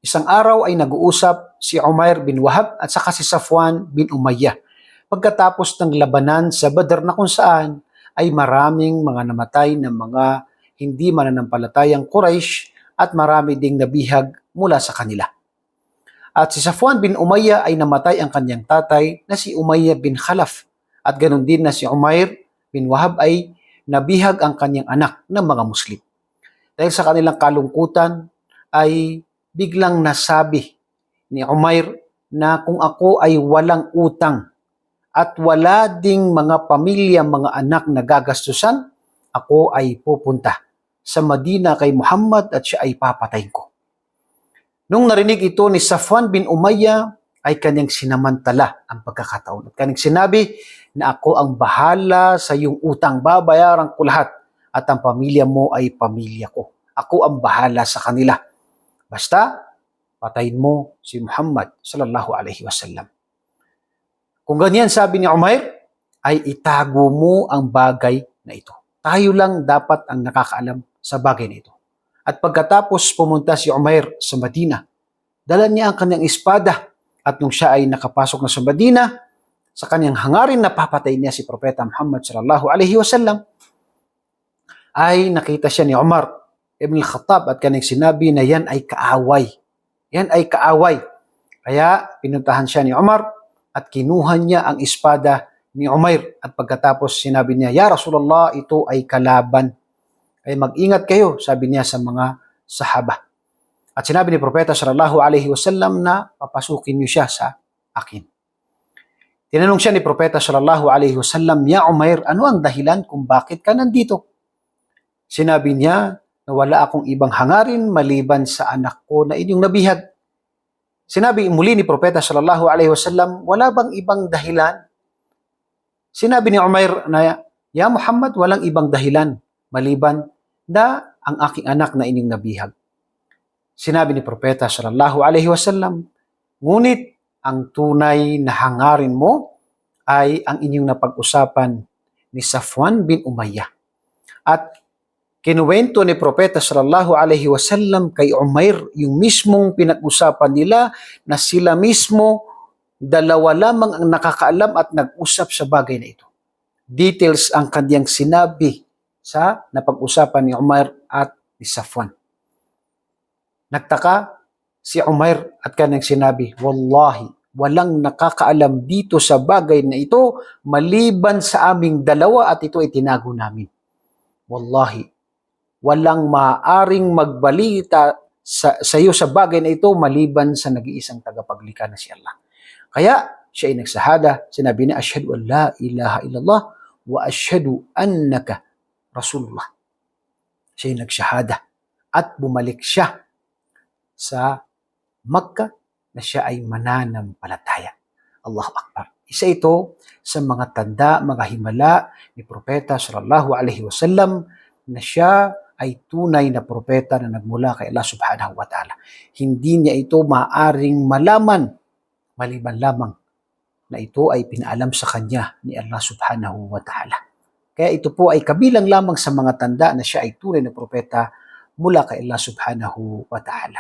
Isang araw ay nag-uusap si Umair bin Wahab at saka si Safwan bin Umayyah pagkatapos ng labanan sa Badr na kung saan ay maraming mga namatay ng mga hindi mananampalatayang Quraysh at marami ding nabihag mula sa kanila. At si Safwan bin Umayyah ay namatay ang kanyang tatay na si Umayyah bin Khalaf at ganoon din na si Umair bin Wahab ay nabihag ang kanyang anak ng mga Muslim. Dahil sa kanilang kalungkutan ay biglang nasabi ni Umair na kung ako ay walang utang at wala ding mga pamilya, mga anak na gagastusan, ako ay pupunta sa Madina kay Muhammad at siya ay papatayin ko. Nung narinig ito ni Safwan bin Umayyah, ay kanyang sinamantala ang pagkakataon. At kanyang sinabi na ako ang bahala sa iyong utang, babayaran ko lahat at ang pamilya mo ay pamilya ko. Ako ang bahala sa kanila. Basta, patayin mo si Muhammad sallallahu alaihi wasallam. Kung ganyan sabi ni Umair, ay itago mo ang bagay na ito. Tayo lang dapat ang nakakaalam sa bagay na ito. At pagkatapos pumunta si Umair sa Madina, dala niya ang kanyang espada at nung siya ay nakapasok na sa Madina, sa kanyang hangarin na papatayin niya si Propeta Muhammad sallallahu alaihi wasallam, ay nakita siya ni Umar ibn al-Khattab at kanyang sinabi na yan ay kaaway. Yan ay kaaway. Kaya pinuntahan siya ni Umar at kinuha niya ang espada ni Umair at pagkatapos sinabi niya, "Ya Rasulullah, ito ay kalaban. Kaya mag-ingat kayo," sabi niya sa mga sahaba. At sinabi ni Propeta sallallahu alaihi wasallam na papasukin niyo siya sa akin. Tinanong siya ni Propeta sallallahu alaihi wasallam, "Ya Umair, ano ang dahilan kung bakit ka nandito?" Sinabi niya na wala akong ibang hangarin maliban sa anak ko na inyong nabihag. Sinabi muli ni Propeta sallallahu alaihi wasallam, "Wala bang ibang dahilan?" Sinabi ni Umair na, "Ya Muhammad, walang ibang dahilan maliban na ang aking anak na inyong nabihag." Sinabi ni Propeta sallallahu alaihi wasallam, "Ngunit ang tunay na hangarin mo ay ang inyong napag-usapan ni Safwan bin Umayyah." At kinuwento ni Propeta sallallahu alaihi wasallam kay Umair yung mismong pinag-usapan nila na sila mismo dalawa lamang ang nakakaalam at nag-usap sa bagay na ito. Details ang kanyang sinabi sa napag-usapan ni Umair at ni Safwan. Nagtaka si Umair at kanyang sinabi, "Wallahi, walang nakakaalam dito sa bagay na ito maliban sa aming dalawa at ito ay tinago namin. Wallahi, walang maaaring magbalita sa iyo sa bagay na ito maliban sa nag-iisang tagapaglikha na si Allah." Kaya siya ay nagsahada, sinabi niya, "Ashhadu an la ilaha illallah wa ashhadu annaka Rasulullah." Siya ay nagsahada at bumalik siya sa Makkah na siya ay mananampalataya. Allahu Akbar. Isa ito sa mga tanda, mga himala ni Propeta sallallahu alaihi wasallam na siya ay tunay na propeta na nagmula kay Allah subhanahu wa ta'ala. Hindi niya ito maaring malaman maliban lamang na ito ay pinaalam sa kanya ni Allah subhanahu wa ta'ala. Kaya ito po ay kabilang lamang sa mga tanda na siya ay tunay na propeta mula kay Allah subhanahu wa ta'ala.